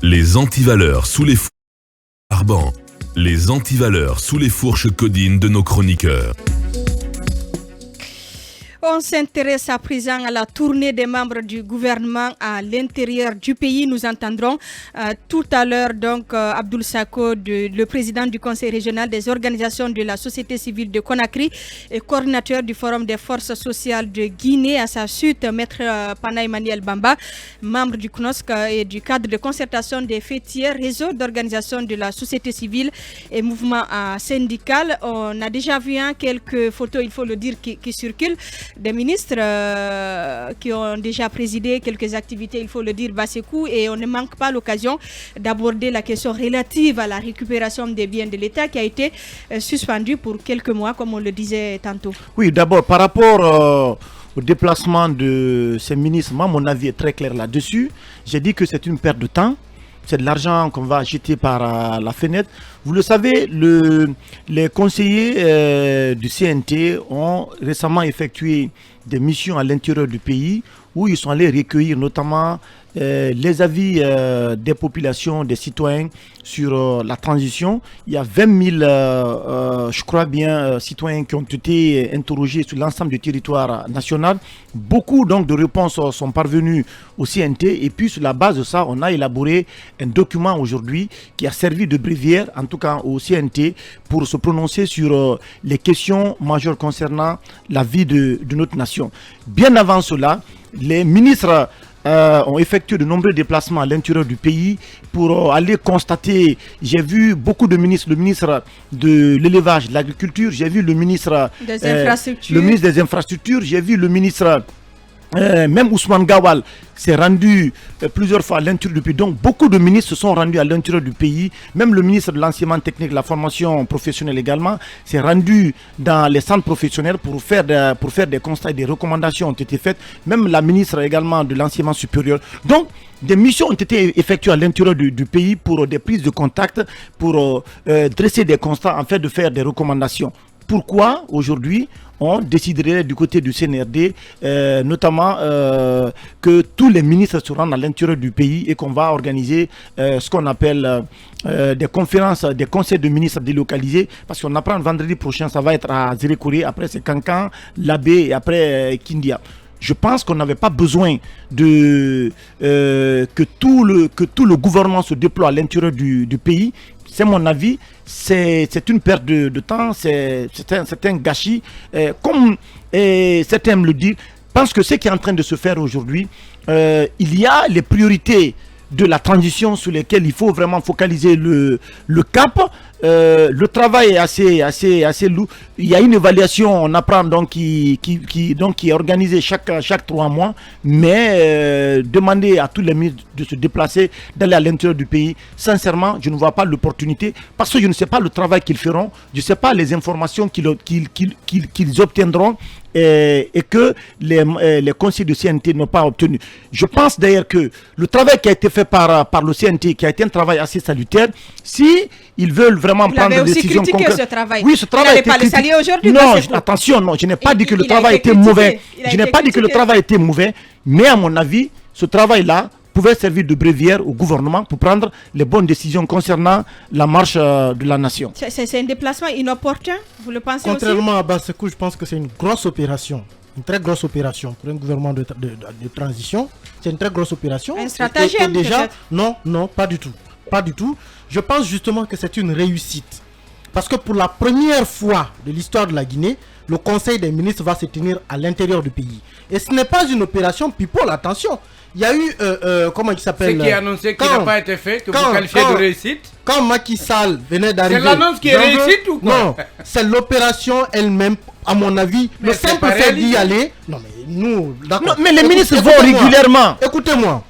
Les antivaleurs sous les Arban. Les antivaleurs sous les fourches codines de nos chroniqueurs. On s'intéresse à présent à la tournée des membres du gouvernement à l'intérieur du pays. Nous entendrons tout à l'heure donc Abdoul Sako, le président du Conseil régional des organisations de la société civile de Conakry et coordinateur du Forum des forces sociales de Guinée. À sa suite, Maître Pana Emmanuel Bamba, membre du CNOSC et du cadre de concertation des fêtiers, réseau d'organisations de la société civile et mouvement syndical. On a déjà vu quelques photos, il faut le dire, qui circulent. Des ministres qui ont déjà présidé quelques activités, il faut le dire, Basekou, et on ne manque pas l'occasion d'aborder la question relative à la récupération des biens de l'État qui a été suspendue pour quelques mois, comme on le disait tantôt. Oui, d'abord, par rapport au déplacement de ces ministres, moi, mon avis est très clair là-dessus. J'ai dit que c'est une perte de temps. C'est de l'argent qu'on va jeter par la fenêtre. Vous le savez, les conseillers du CNT ont récemment effectué des missions à l'intérieur du pays où ils sont allés recueillir notamment les avis des populations, des citoyens sur la transition. Il y a 20 000, je crois bien, citoyens qui ont été interrogés sur l'ensemble du territoire national. Beaucoup donc de réponses sont parvenues au CNT et puis sur la base de ça, on a élaboré un document aujourd'hui qui a servi de bréviaire, en tout cas au CNT, pour se prononcer sur les questions majeures concernant la vie de notre nation. Bien avant cela, les ministres ont effectué de nombreux déplacements à l'intérieur du pays pour aller constater. J'ai vu beaucoup de ministres, le ministre de l'élevage, de l'agriculture, j'ai vu le ministre des infrastructures, j'ai vu le ministre même Ousmane Gawal s'est rendu plusieurs fois à l'intérieur du pays. Donc beaucoup de ministres se sont rendus à l'intérieur du pays. Même le ministre de l'enseignement technique, de la formation professionnelle également, s'est rendu dans les centres professionnels pour faire des constats et des recommandations ont été faites. Même la ministre également de l'enseignement supérieur. Donc des missions ont été effectuées à l'intérieur du pays pour des prises de contact, pour dresser des constats, en fait de faire des recommandations. Pourquoi aujourd'hui on déciderait du côté du CNRD notamment que tous les ministres se rendent à l'intérieur du pays et qu'on va organiser ce qu'on appelle des conférences, des conseils de ministres délocalisés, parce qu'on apprend vendredi prochain, ça va être à Zérékouré, après c'est Kankan, Labé et après Kindia. Je pense qu'on n'avait pas besoin que tout le gouvernement se déploie à l'intérieur du pays. C'est mon avis, c'est une perte de temps, c'est un gâchis. Comme certains me le disent, je pense que ce qui est en train de se faire aujourd'hui, il y a les priorités de la transition sur lesquelles il faut vraiment focaliser le cap. Le travail est assez lourd. Il y a une évaluation, on apprend donc qui est organisée chaque 3 mois, mais demander à tous les ministres de se déplacer, d'aller à l'intérieur du pays, sincèrement, je ne vois pas l'opportunité parce que je ne sais pas le travail qu'ils feront, je ne sais pas les informations qu'ils obtiendront et que les conseils de CNT n'ont pas obtenu. Je pense d'ailleurs que le travail qui a été fait par le CNT, qui a été un travail assez salutaire, si ils veulent vraiment prendre des décisions concrètes. Ce travail. Oui, ce travail a été critiqué. Pas le saluer aujourd'hui. Non, attention, non, je n'ai pas dit que le travail était mauvais. Je n'ai pas dit que le travail était mauvais, mais à mon avis, ce travail-là pouvait servir de bréviaire au gouvernement pour prendre les bonnes décisions concernant la marche de la nation. C'est un déplacement inopportun, vous le pensez aussi? Contrairement à Basekou, je pense que c'est une grosse opération. Une très grosse opération pour un gouvernement de transition. C'est une très grosse opération. Un stratagème déjà, non, pas du tout. Pas du tout. Je pense justement que c'est une réussite. Parce que pour la première fois de l'histoire de la Guinée, le Conseil des ministres va se tenir à l'intérieur du pays. Et ce n'est pas une opération people, attention. Il y a eu, comment il s'appelle, ce qui est annoncé qui n'a pas été fait, que vous qualifiez de réussite. Quand Macky Sall venait d'arriver... C'est l'annonce qui est réussite ou quoi? Non, c'est l'opération elle-même, à mon avis. Mais le simple fait d'y aller... Non, mais nous... Non, mais les ministres vont régulièrement. Écoutez-moi.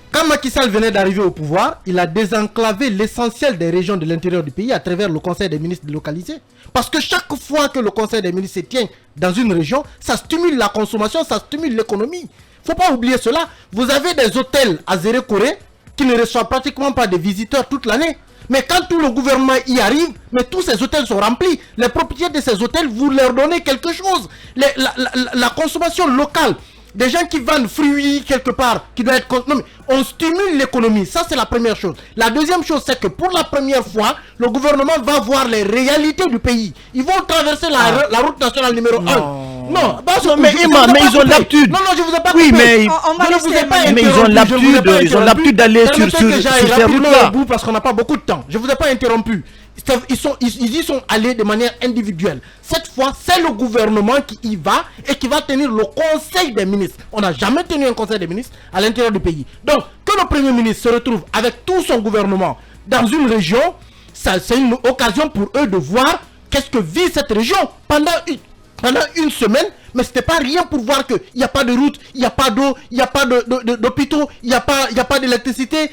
Quand Macky Sall venait d'arriver au pouvoir, il a désenclavé l'essentiel des régions de l'intérieur du pays à travers le Conseil des ministres délocalisé. Parce que chaque fois que le Conseil des ministres se tient dans une région, ça stimule la consommation, ça stimule l'économie. Faut pas oublier cela. Vous avez des hôtels à Zérékouré qui ne reçoivent pratiquement pas de visiteurs toute l'année. Mais quand tout le gouvernement y arrive, mais tous ces hôtels sont remplis. Les propriétaires de ces hôtels, vous leur donnez quelque chose. La consommation locale. des gens qui vendent fruits quelque part, qui doivent être... Non, mais on stimule l'économie, ça c'est la première chose. La deuxième chose, c'est que pour la première fois, le gouvernement va voir les réalités du pays. Ils vont traverser la route nationale numéro 1. Non, mais ils ont l'habitude. Non, je vous ai pas oui, coupé. mais ils ont l'habitude d'aller sur ces routes-là. Parce qu'on n'a pas beaucoup de temps. Je vous ai pas interrompu. Ils y sont allés de manière individuelle. Cette fois, c'est le gouvernement qui y va et qui va tenir le conseil des ministres. On n'a jamais tenu un conseil des ministres à l'intérieur du pays. Donc, que le premier ministre se retrouve avec tout son gouvernement dans une région, c'est une occasion pour eux de voir qu'est-ce que vit cette région pendant une semaine. Mais ce n'était pas rien pour voir qu'il n'y a pas de route, il n'y a pas d'eau, il n'y a pas d'hôpitaux, il n'y a pas d'électricité.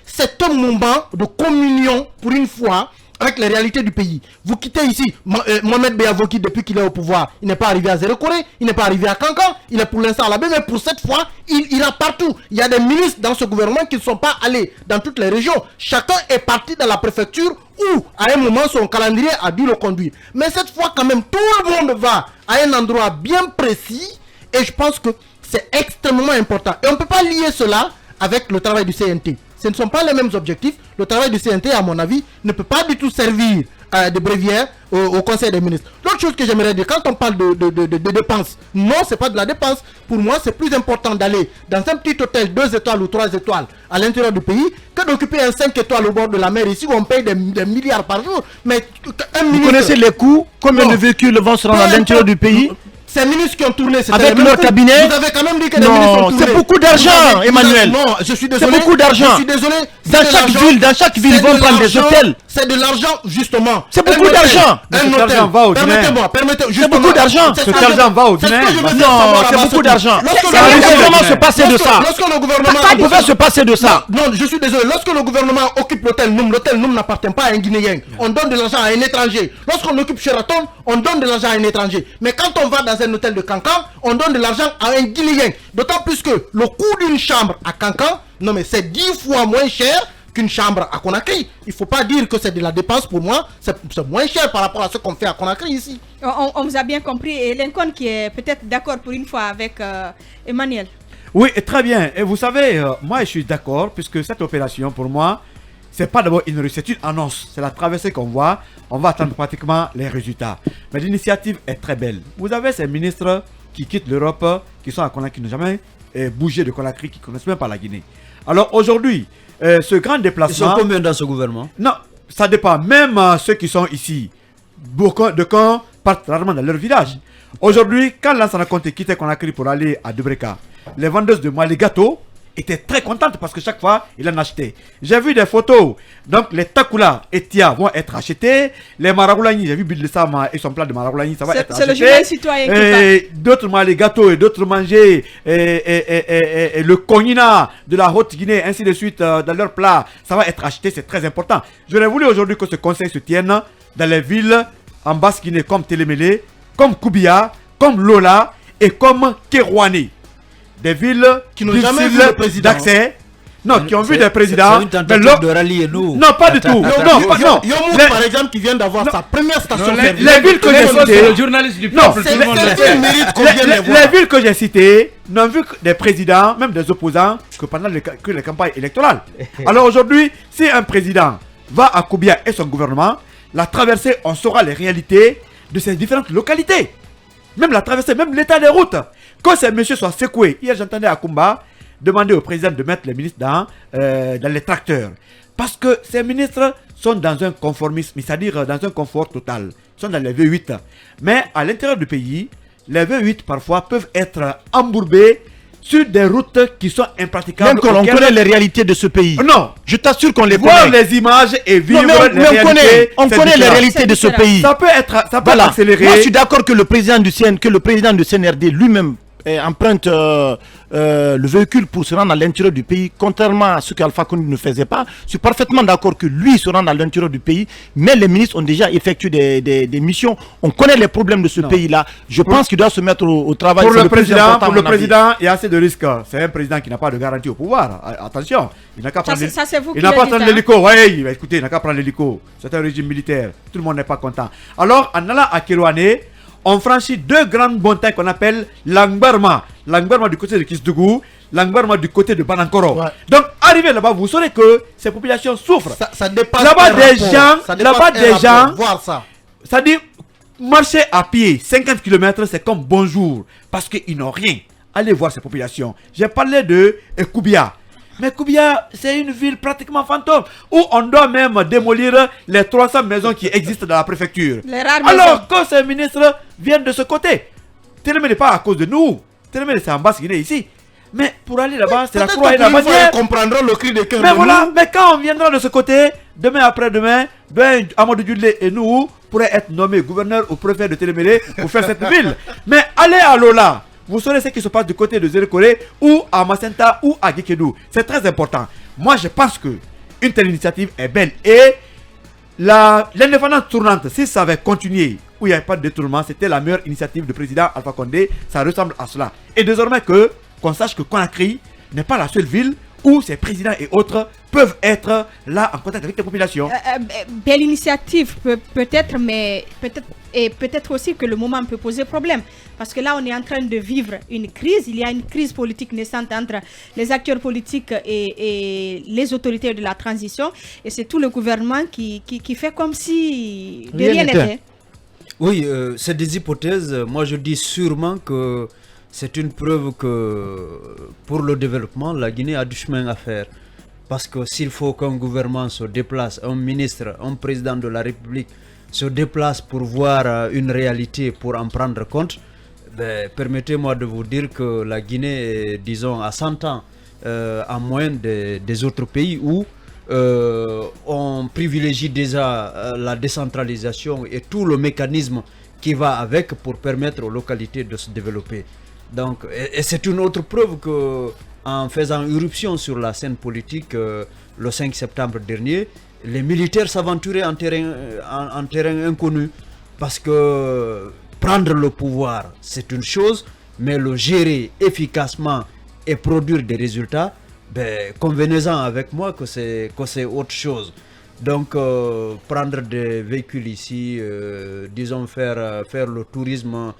C'est un moment de communion pour une fois avec les réalités du pays. Vous quittez ici Mohamed Beavoki depuis qu'il est au pouvoir. Il n'est pas arrivé à Zéro-Corée, il n'est pas arrivé à Kankan, il est pour l'instant à la baie, mais pour cette fois, il ira partout. Il y a des ministres dans ce gouvernement qui ne sont pas allés dans toutes les régions. Chacun est parti dans la préfecture où, à un moment, son calendrier a dû le conduire. Mais cette fois, quand même, tout le monde va à un endroit bien précis et je pense que c'est extrêmement important. Et on ne peut pas lier cela avec le travail du CNT. Ce ne sont pas les mêmes objectifs. Le travail du CNT, à mon avis, ne peut pas du tout servir de bréviaire au Conseil des ministres. L'autre chose que j'aimerais dire, quand on parle de dépenses, non, c'est pas de la dépense. Pour moi, c'est plus important d'aller dans un petit hôtel 2 étoiles ou 3 étoiles à l'intérieur du pays que d'occuper un 5 étoiles au bord de la mer ici où on paye des milliards par jour. Mais vous connaissez les coûts? Combien de véhicules vont se rendre à l'intérieur du pays? Ces ministres qui ont tourné, avec leur cabinet. Vous avez quand même dit que les ministres ont tourné. C'est beaucoup d'argent, Emmanuel. Non, je suis désolé. C'est beaucoup d'argent. Je suis désolé. Dans chaque ville, ils vont prendre des hôtels. C'est de l'argent, justement. C'est beaucoup d'argent. Permettez-moi. C'est beaucoup d'argent. Cet argent va au dîner. Non, c'est beaucoup d'argent. Ça arrive vraiment se passer de ça. Lorsque le gouvernement... Ça pouvait se passer de ça. Non, je suis désolé. Lorsque le gouvernement occupe l'hôtel Noum n'appartient pas à un Guinéen. On donne de l'argent à un étranger. Lorsqu'on occupe Sheraton, on donne de l'argent à un étranger. Mais quand on va dans un hôtel de Kankan, on donne de l'argent à un Guinéen. D'autant plus que le coût d'une chambre à Kankan, non mais c'est 10 fois moins cher qu'une chambre à Conakry. Il ne faut pas dire que c'est de la dépense pour moi, c'est moins cher par rapport à ce qu'on fait à Conakry ici. On vous a bien compris et Lincoln qui est peut-être d'accord pour une fois avec Emmanuel. Oui, très bien. Et vous savez, moi je suis d'accord puisque cette opération pour moi, c'est pas d'abord une réussite, c'est une annonce. C'est la traversée qu'on voit. On va attendre pratiquement les résultats. Mais l'initiative est très belle. Vous avez ces ministres qui quittent l'Europe, qui sont à Conakry, qui n'ont jamais bougé de Conakry, qui ne connaissent même pas la Guinée. Alors aujourd'hui, ce grand déplacement... Ils sont combien dans ce gouvernement? Non, ça dépend. Même ceux qui sont ici, beaucoup de camps partent rarement dans leur village. Aujourd'hui, quand Lansana Conté quittait Conakry pour aller à Debreka, les vendeuses de moi, les gâteaux, étaient très contentes parce que chaque fois, il en achetait. J'ai vu des photos. Donc, les Takula et Tia vont être achetés. Les Maragoulani, j'ai vu Bidle Sama et son plat de Maragoulani, ça va être acheté. C'est le journal citoyen qui parle. D'autres les gâteaux et d'autres manger et le cognina de la Haute-Guinée, ainsi de suite, dans leur plat. Ça va être acheté, c'est très important. J'aurais voulu aujourd'hui que ce conseil se tienne dans les villes en Basse-Guinée comme Télémélé, comme Koubia, comme Lola et comme Kerouani. Des villes qui n'ont jamais vu le président d'accès. Non, qui ont vu des présidents. C'est une tentative de rallier nous. Non, pas du tout. Non. Yomouf, par exemple, qui vient d'avoir sa première station. Les villes que j'ai citées. Le journaliste du peuple, tout le monde le sait. Les villes que j'ai citées n'ont vu des présidents, même des opposants, que pendant les campagnes électorales. Alors aujourd'hui, si un président va à Koubia et son gouvernement, la traversée, on saura les réalités de ces différentes localités. Même la traversée, même l'état des routes. Quand ces messieurs sont secoués, hier j'entendais à Kumba demander au président de mettre les ministres dans les tracteurs. Parce que ces ministres sont dans un conformisme, c'est-à-dire dans un confort total. Ils sont dans les V8. Mais à l'intérieur du pays, les V8 parfois peuvent être embourbés sur des routes qui sont impraticables. Même quand on connaît les réalités de ce pays. Non. Je t'assure qu'on les connaît. Voir les images et vivre les réalités. On connaît les réalités de ce pays. Ça peut être accéléré. Moi, je suis d'accord que le président du CNRD lui-même emprunte le véhicule pour se rendre à l'intérieur du pays, contrairement à ce qu'Alpha Condé ne faisait pas. Je suis parfaitement d'accord que lui se rende à l'intérieur du pays, mais les ministres ont déjà effectué des missions. On connaît les problèmes de ce pays-là. Je pense qu'il doit se mettre au travail. Pour le président, il y a assez de risques. C'est un président qui n'a pas de garantie au pouvoir. Attention, il n'a qu'à prendre l'hélico. Oui, écoutez, il n'a qu'à prendre l'hélico. C'est un régime militaire. Tout le monde n'est pas content. Alors, en allant à Kérouané, on franchit 2 grandes montagnes qu'on appelle Langbarma. Langbarma du côté de Kisdougou, Langbarma du côté de Banankoro. Ouais. Donc, arrivé là-bas, vous saurez que ces populations souffrent. Ça dépasse Là-bas, un des rapport. gens, Ça dépasse là-bas, un des rapport. gens, Voir ça. c'est-à-dire, marcher à pied 50 km, c'est comme bonjour, parce qu'ils n'ont rien. Allez voir ces populations. J'ai parlé de Koubia. Mais Koubia, c'est une ville pratiquement fantôme, où on doit même démolir les 300 maisons qui existent dans la préfecture. Les rares Alors que ces ministres viennent de ce côté. Télémé n'est pas à cause de nous. Télémé, c'est en Basse-Guinée ici. Mais pour aller là-bas, c'est la croix et la bannière. Ils comprendront le cri de cœur. Mais voilà, mais quand on viendra de ce côté, demain après-demain, ben Amadou Djudlé et nous pourraient être nommés gouverneur ou préfet de Télémélé pour faire cette ville. Mais allez à Lola, vous saurez ce qui se passe du côté de Zérekoré ou à Macenta ou à Guékedou. C'est très important. Moi, je pense que une telle initiative est belle. Et l'indépendance tournante, si ça avait continué, où il n'y avait pas de détournement, c'était la meilleure initiative du président Alpha Condé. Ça ressemble à cela. Et désormais qu'on sache que Conakry n'est pas la seule ville où ces présidents et autres peuvent être là en contact avec les populations. Belle initiative peut-être, mais peut-être aussi que le moment peut poser problème. Parce que là, on est en train de vivre une crise. Il y a une crise politique naissante entre les acteurs politiques et les autorités de la transition. Et c'est tout le gouvernement qui fait comme si de rien n'était. Oui, c'est des hypothèses. Moi, je dis sûrement que c'est une preuve que pour le développement, la Guinée a du chemin à faire. Parce que s'il faut qu'un gouvernement se déplace, un ministre, un président de la République se déplace pour voir une réalité, pour en prendre compte, ben, permettez-moi de vous dire que la Guinée est, disons, à 100 ans en moyenne des autres pays où on privilégie déjà la décentralisation et tout le mécanisme qui va avec pour permettre aux localités de se développer. Donc, et c'est une autre preuve que en faisant irruption sur la scène politique le 5 septembre dernier, les militaires s'aventuraient en terrain inconnu parce que prendre le pouvoir c'est une chose, mais le gérer efficacement et produire des résultats, ben, convenez-en avec moi que c'est autre chose. Donc prendre des véhicules ici, disons faire le tourisme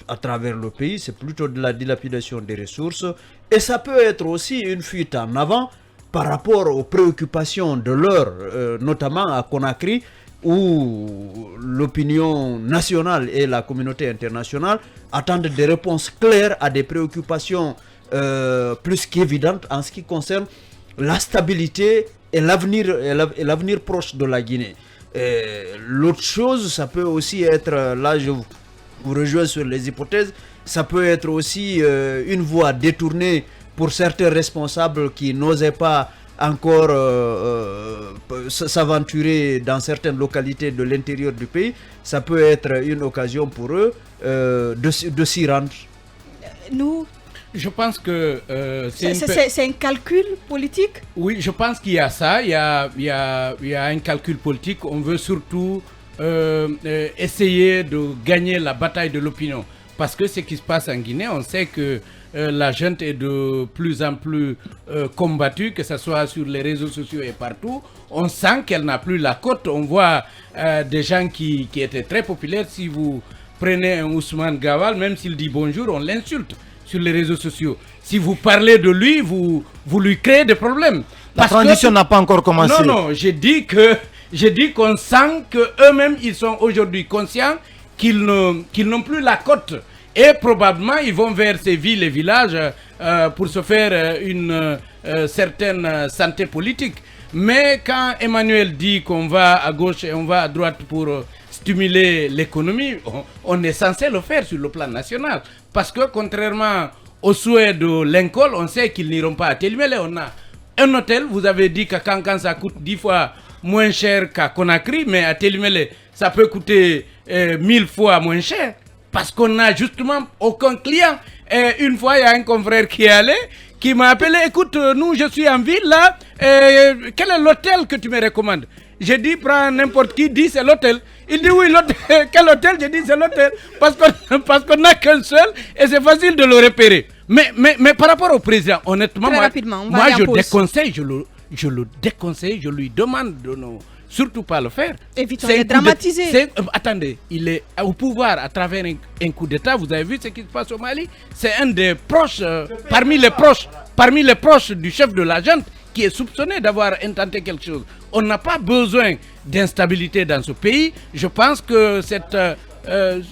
à travers le pays, c'est plutôt de la dilapidation des ressources et ça peut être aussi une fuite en avant par rapport aux préoccupations de l'heure, notamment à Conakry où l'opinion nationale et la communauté internationale attendent des réponses claires à des préoccupations plus qu'évidentes en ce qui concerne la stabilité et l'avenir proche de la Guinée. L'autre chose, ça peut aussi être, là je vous rejoins sur les hypothèses, ça peut être aussi une voie détournée pour certains responsables qui n'osaient pas encore s'aventurer dans certaines localités de l'intérieur du pays. Ça peut être une occasion pour eux de s'y rendre. Je pense que c'est un calcul politique. Oui, je pense qu'il y a ça. Il y a un calcul politique. On veut surtout essayer de gagner la bataille de l'opinion. Parce que ce qui se passe en Guinée, on sait que la junte est de plus en plus combattue, que ce soit sur les réseaux sociaux et partout. On sent qu'elle n'a plus la cote. On voit des gens qui étaient très populaires. Si vous prenez un Ousmane Gawal, même s'il dit bonjour, on l'insulte sur les réseaux sociaux. Si vous parlez de lui, vous lui créez des problèmes. La transition n'a pas encore commencé. Non, j'ai dit qu'on sent qu'eux-mêmes, ils sont aujourd'hui conscients qu'ils n'ont plus la cote. Et probablement, ils vont vers ces villes et villages pour se faire une certaine santé politique. Mais quand Emmanuel dit qu'on va à gauche et on va à droite pour stimuler l'économie, on est censé le faire sur le plan national. Parce que contrairement au souhait de l'Incol, on sait qu'ils n'iront pas à Télimélé. On a un hôtel, vous avez dit qu'à Kankan ça coûte 10 fois moins cher qu'à Conakry, mais à Télimélé ça peut coûter 1000 fois moins cher. Parce qu'on n'a justement aucun client. Et une fois, il y a un confrère qui est allé, qui m'a appelé, écoute, nous, je suis en ville, là, quel est l'hôtel que tu me recommandes? J'ai dit, prends n'importe qui, dit c'est l'hôtel. Il dit, oui, l'hôtel. Quel hôtel? J'ai dit, c'est l'hôtel. Parce qu'on n'a qu'un seul, et c'est facile de le repérer. Mais par rapport au président, honnêtement, moi je déconseille, je le déconseille, je lui demande de nous surtout pas le faire. Évitons C'est de un coup dramatiser. Attendez, il est au pouvoir à travers un coup d'État. Vous avez vu ce qui se passe au Mali? C'est un des proches, parmi les proches du chef de la junte, qui est soupçonné d'avoir intenté quelque chose. On n'a pas besoin d'instabilité dans ce pays. Je pense que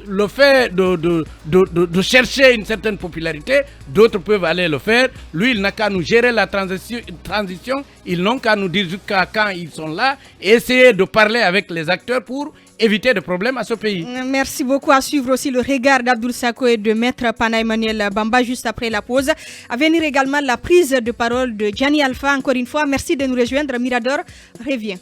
le fait de chercher une certaine popularité, d'autres peuvent aller le faire. Lui, il n'a qu'à nous gérer la transition. Ils n'ont qu'à nous dire jusqu'à quand ils sont là et essayer de parler avec les acteurs pour éviter des problèmes à ce pays. Merci beaucoup. À suivre aussi le regard d'Abdoul Sako et de Maître Pana Emmanuel Bamba juste après la pause. À venir également la prise de parole de Gianni Alpha. Encore une fois, merci de nous rejoindre. Mirador revient.